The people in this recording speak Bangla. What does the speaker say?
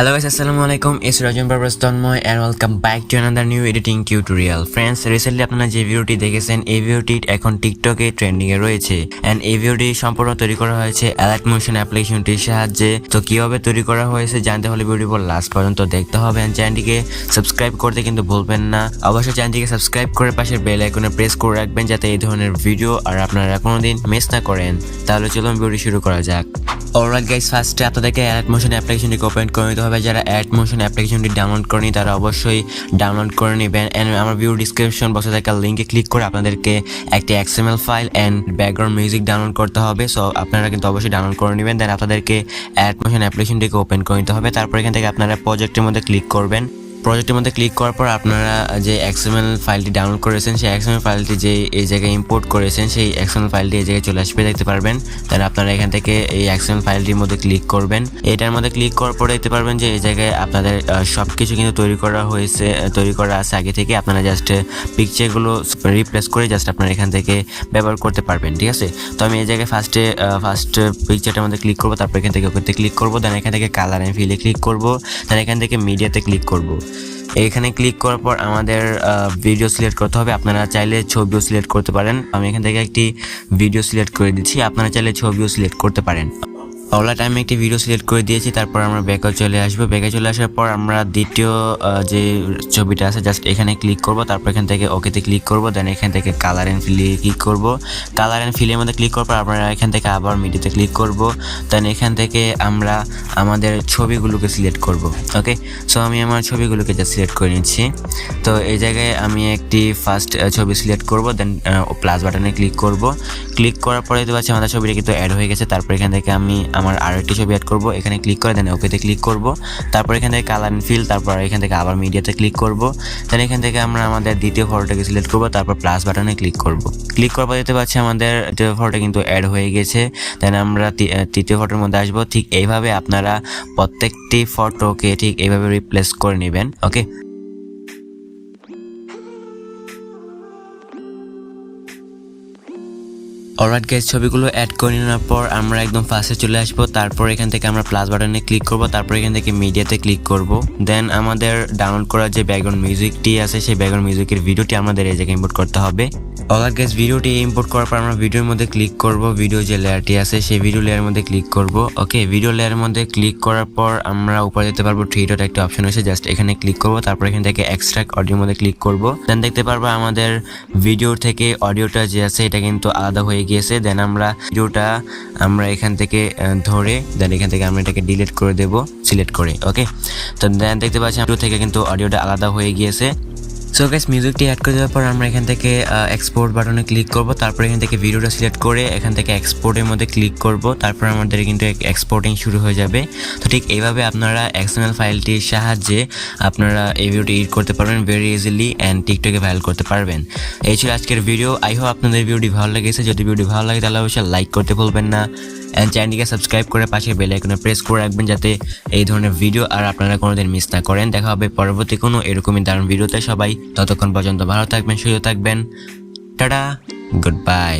Hello guys, Assalamualaikum. It's Rajan Barba's Tanmoy and welcome back to another new editing tutorial. Friends, recently আপনারা যে ভিডিওটি দেখেছেন এই ভিডিওটি এখন টিকটকে ট্রেন্ডিং এ রয়েছে and এই ভিডিওটি সম্পূর্ণ তৈরি করা হয়েছে Alight মোশন অ্যাপ্লিকেশনটির সাহায্যে। তো কিভাবে তৈরি করা হয়েছে জানতে হলে ভিডিওটি লাস্ট পর্যন্ত দেখতে হবে and চ্যানেলটিকে সাবস্ক্রাইব করতে কিন্তু ভুলবেন না। অবশ্যই চ্যানেলটিকে সাবস্ক্রাইব করে পাশের বেল আইকনে প্রেস করে রাখবেন যাতে এই ধরনের ভিডিও আর আপনারা কোনোদিন মিস না করেন। তাহলে চলুন ভিডিও শুরু করা যাক। অলরাইট গাইস, ফার্স্টে আপনাদেরকে Alight মোশন অ্যাপ্লিকেশনটিকে ওপেন করে নিতে হবে। যারা Alight মোশন অ্যাপ্লিকেশনটি ডাউনলোড করেনি তারা অবশ্যই ডাউনলোড করে নেবেন এন্ড আমার ভিডিও ডেসক্রিপশন বক্সে থাকা লিংকে ক্লিক করে আপনাদেরকে একটি XML file and background music download করতে হবে। সো আপনারা কিন্তু অবশ্যই ডাউনলোড করে নেবেন। দেন আপনাদেরকে Alight মোশন অ্যাপ্লিকেশনটিকে ওপেন করে নিতে হবে। তারপর এখান থেকে আপনারা প্রজেক্টের মধ্যে ক্লিক করবেন। প্রজেক্টের মধ্যে ক্লিক করার পর আপনারা যে XML ফাইলটি ডাউনলোড করেছেন সেই XML ফাইলটি যে এই জায়গায় ইম্পোর্ট করেছেন সেই XML ফাইলটি এই জায়গায় চলে আসবে, দেখতে পারবেন। দেন আপনারা এখান থেকে এই XML ফাইলটির মধ্যে ক্লিক করবেন। এটার মধ্যে ক্লিক করার পরে দেখতে পারবেন যে এই জায়গায় আপনাদের সবকিছু কিন্তু তৈরি করা আছে আগে থেকে। আপনারা জাস্ট পিকচারগুলো রিপ্লেস করে জাস্ট আপনারা এখান থেকে ব্যবহার করতে পারবেন, ঠিক আছে। তো আমি এই জায়গায় ফার্স্ট পিকচারটার মধ্যে ক্লিক করবো, তারপর এখান থেকে ওকেতে ক্লিক করবো। দেন এখান থেকে কালার এন্ড ফিলে ক্লিক করবো। দেন এখান থেকে মিডিয়াতে ক্লিক করবো। এখানে ক্লিক করার পর আমাদের ভিডিও সিলেক্ট করতে হবে। আপনারা চাইলে ছবিও সিলেক্ট করতে পারেন। আমি এখান থেকে একটি ভিডিও সিলেক্ট করে দিচ্ছি, আপনারা চাইলে ছবিও সিলেক্ট করতে পারেন। অলরাইট, আমি একটি ভিডিও সিলেক্ট করে দিয়েছি। তারপর আমরা ব্যাকে চলে আসবো। ব্যাকে চলে আসার পর আমরা দ্বিতীয় যে ছবিটা আছে জাস্ট এখানে ক্লিক করব। তারপর এখান থেকে ওকেতে ক্লিক করব। দেন এখান থেকে কালার এন্ড ফিলে ক্লিক করব। কালার এন্ড ফিলের মধ্যে ক্লিক করার পর আপনারা এখান থেকে আবার মিডিয়াতে ক্লিক করব। দেন এখান থেকে আমরা আমাদের ছবিগুলোকে সিলেক্ট করব। ওকে, সো আমি আমার ছবিগুলোকে জাস্ট সিলেক্ট করে নিচ্ছি। তো এই জায়গায় আমি একটি ফার্স্ট ছবি সিলেক্ট করব। দেন প্লাস বাটনে ক্লিক করব। ক্লিক করার পরে দেখতে পাচ্ছি আমাদের ছবিটা কিন্তু অ্যাড হয়ে গেছে। তারপর এখান থেকে আমি আমার আরেকটি ছবি অ্যাড করব। এখানে ক্লিক করে দেন ওকেতে ক্লিক করব। তারপর এখান থেকে কালার এন্ড ফিল, তারপর এখান থেকে আবার মিডিয়াতে ক্লিক করব। দেন এখান থেকে আমরা আমাদের দ্বিতীয় ফটোটাকে সিলেক্ট করব। তারপর প্লাস বাটনে ক্লিক করব। ক্লিক করার পর দেখতে পাচ্ছি আমাদের দ্বিতীয় ফটোটা কিন্তু অ্যাড হয়ে গেছে। দেন আমরা তৃতীয় ফটোর মধ্যে আসবো। ঠিক এইভাবে আপনারা প্রত্যেকটি ফটোকে ঠিক এইভাবে রিপ্লেস করে নেবেন। ওকে, অলরাইট গাইস, ছবিগুলো অ্যাড করে নেওয়ার পর আমরা একদম ফার্স্টে চলে আসবো। তারপর এখান থেকে আমরা প্লাস বাটনে ক্লিক করব। তারপর এখান থেকে মিডিয়াতে ক্লিক করব। দেন আমাদের ডাউনলোড করা যে ব্যাকগ্রাউন্ড মিউজিকটি আছে সেই ব্যাকগ্রাউন্ড মিউজিকের ভিডিওটি আমাদের এই জায়গায় ইম্পোর্ট করতে হবে। অলরাইট গাইস, ভিডিওটি ইম্পোর্ট করার পর আমরা ভিডিওর মধ্যে ক্লিক করব। ভিডিও যে লেয়ারটি আছে সেই ভিডিও লেয়ারের মধ্যে ক্লিক করব। ওকে, ভিডিও লেয়ারের মধ্যে ক্লিক করার পর আমরা উপরে দেখতে পারবো থ্রি ডট একটা অপশন আছে, জাস্ট এখানে ক্লিক করব। তারপর এখান থেকে এক্সট্রাক্ট অডিওর মধ্যে ক্লিক করব। দেন দেখতে পারবো আমাদের ভিডিও থেকে অডিওটা যে আছে এটা কিন্তু আলাদা হয়ে গিয়েছে। দেন আমরা ভিডিওটা এখান থেকে ধরে দেন এখান থেকে আমরা এটাকে ডিলিট করে দেব সিলেক্ট করে। ওকে, তো দেন দেখতে পাচ্ছি ভিডিও থেকে কিন্তু অডিওটা আলাদা হয়ে গিয়েছে। সো গাইস, মিউজিকটি অ্যাড করে দেওয়ার পর আমরা এখান থেকে এক্সপোর্ট বাটনে ক্লিক করব। তারপর এখান থেকে ভিডিওটা সিলেক্ট করে এখান থেকে এক্সপোর্টের মধ্যে ক্লিক করব। তারপর আমাদের কিন্তু এক্সপোর্টিং শুরু হয়ে যাবে। তো ঠিক এইভাবে আপনারা XML ফাইলটির সাহায্যে আপনারা এই ভিডিওটি এডিট করতে পারবেন ভেরি ইজিলি অ্যান্ড টিকটকে ভাইরাল করতে পারবেন। এই ছিল আজকের ভিডিও। আই হোপ আপনাদের ভিডিওটি ভালো লেগেছে। যদি ভিডিওটি ভালো লাগে তাহলে অবশ্যই লাইক করতে ভুলবেন না অ্যান্ড চ্যানেলটিকে সাবস্ক্রাইব করে পাশে বেল আইকনে প্রেস করে রাখবেন যাতে এই ধরনের ভিডিও আর আপনারা কোনোদিন মিস না করেন। দেখা হবে পরবর্তী কোনো এরকমই দারুণ ভিডিওতে। সবাই ততক্ষণ পর্যন্ত ভালো থাকবেন, সুস্থ থাকবেন। Tata, good bye.